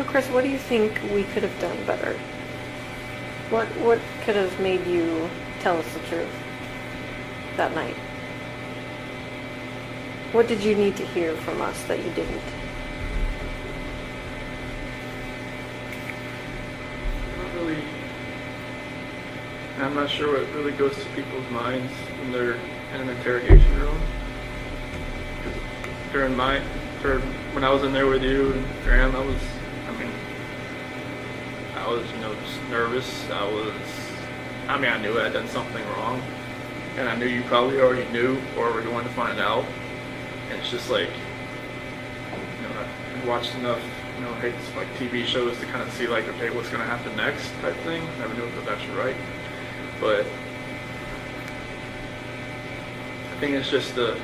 So Chris, what do you think we could have done better? What could have made you tell us the truth that night? What did you need to hear from us that you didn't? Not really. I'm not sure what really goes to people's minds when they're in an interrogation room. When I was in there with you and Graham, I was just nervous. I knew I had done something wrong, and I knew you probably already knew or were going to find out. And it's just like, I've watched enough, like TV shows to kind of see like, okay, what's going to happen next type thing. Never knew if it was actually right, but I think it's just the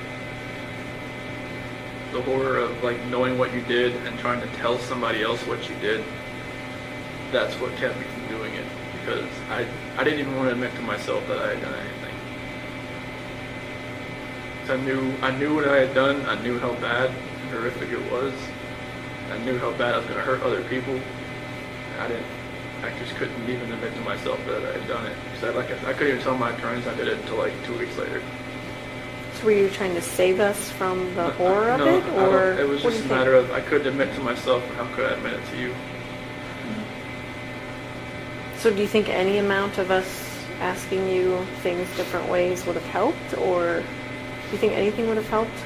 horror of like knowing what you did and trying to tell somebody else what you did. That's what kept me from doing it, because I didn't even want to admit to myself that I had done anything. So I knew what I had done. I knew how bad and horrific it was. I knew how bad I was going to hurt other people. I just couldn't even admit to myself that I had done it. Because I couldn't even tell my attorneys I did it until like 2 weeks later. So were you trying to save us from the horror of it, or it was just a matter of I couldn't admit to myself, and how could I admit it to you? So do you think any amount of us asking you things different ways would have helped, or do you think anything would have helped?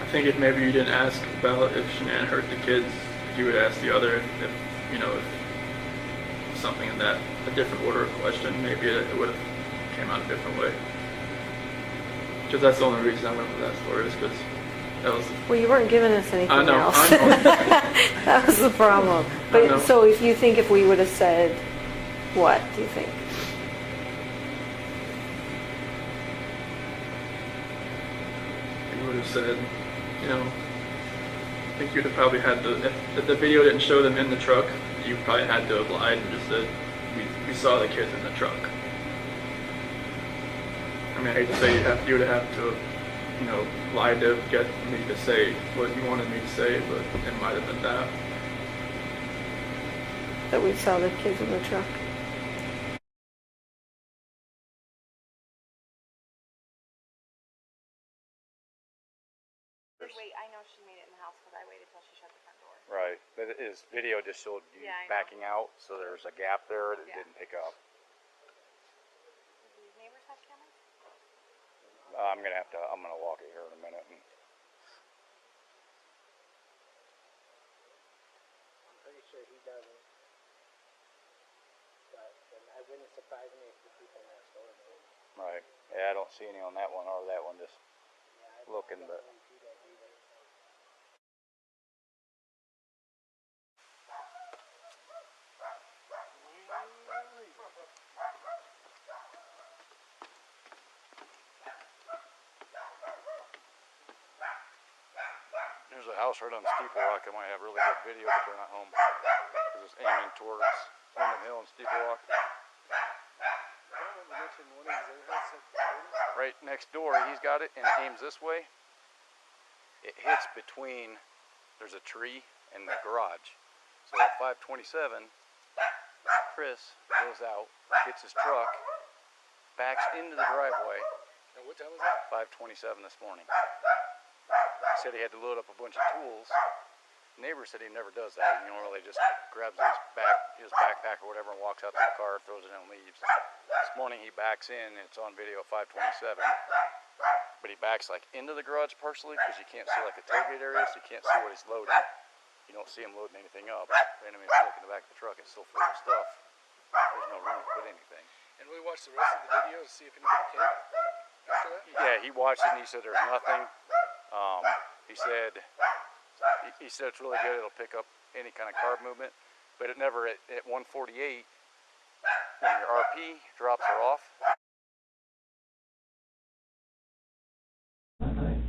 I think if maybe you didn't ask about if Shanann hurt the kids, you would ask the other if something in that, a different order of question, maybe it would have came out a different way. Because that's the only reason I went with that story, is because that was... Well, you weren't giving us anything else. I know. That was the problem. But so if we would have said, what do you think? You would have said, I think you'd have probably had to, if the video didn't show them in the truck, you probably had to have lied and just said, we saw the kids in the truck. I hate to say you would have to, lied to get me to say what you wanted me to say, but it might have been that. That we saw the kids in the truck. Wait, I know she made it in the house, but I waited till she shut the front door. Right, but his video just showed you backing out, so there's a gap there that didn't pick up. Do these neighbors have cameras? I'm gonna walk it here in a minute. I'm pretty sure he doesn't. But it wouldn't surprise me if the people next door do. Right. Yeah, I don't see any on that one or that one. Just looking, but. There's a house right on Steeple Rock that might have really good video, but they're not home because it's aiming towards Wyndham Hill and Steeple Rock. Right next door, he's got it, and it aims this way. It hits between, there's a tree and the garage. So at 527, Chris goes out, gets his truck, backs into the driveway. And what time was that? 527 this morning. He said he had to load up a bunch of tools. The neighbor said he never does that. He normally just grabs his backpack or whatever and walks out to the car, throws it in and leaves. This morning he backs in, and it's on video 527. But he backs like into the garage partially because you can't see like the tailgate area, so you can't see what he's loading. You don't see him loading anything up. And if you look in the back of the truck, it's still full of stuff. There's no room to put anything. And we watched the rest of the video to see if anybody came after that? Yeah, he watched it and he said there's nothing. He said it's really good. It'll pick up any kind of carb movement, but it never at 148 when your RP drops her off. That night,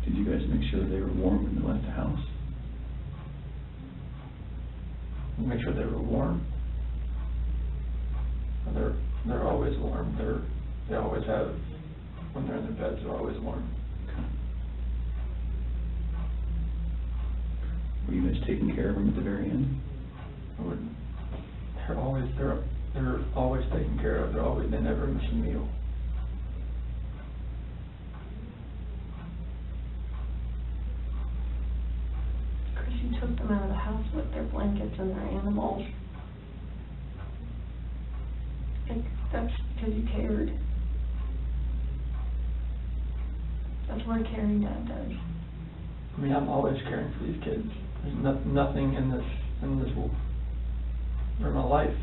did you guys make sure they were warm when they left the house? Make sure they were warm. They're always warm. They always have, when they're in their beds, they're always warm. Okay. Were you guys taking care of them at the very end? Or would, They're always taken care of. They never miss a meal. Chris, you took them out of the house with their blankets and their animals. Like, that's because you cared. That's what a caring dad does. I mean, I'm always caring for these kids. There's nothing in this for my life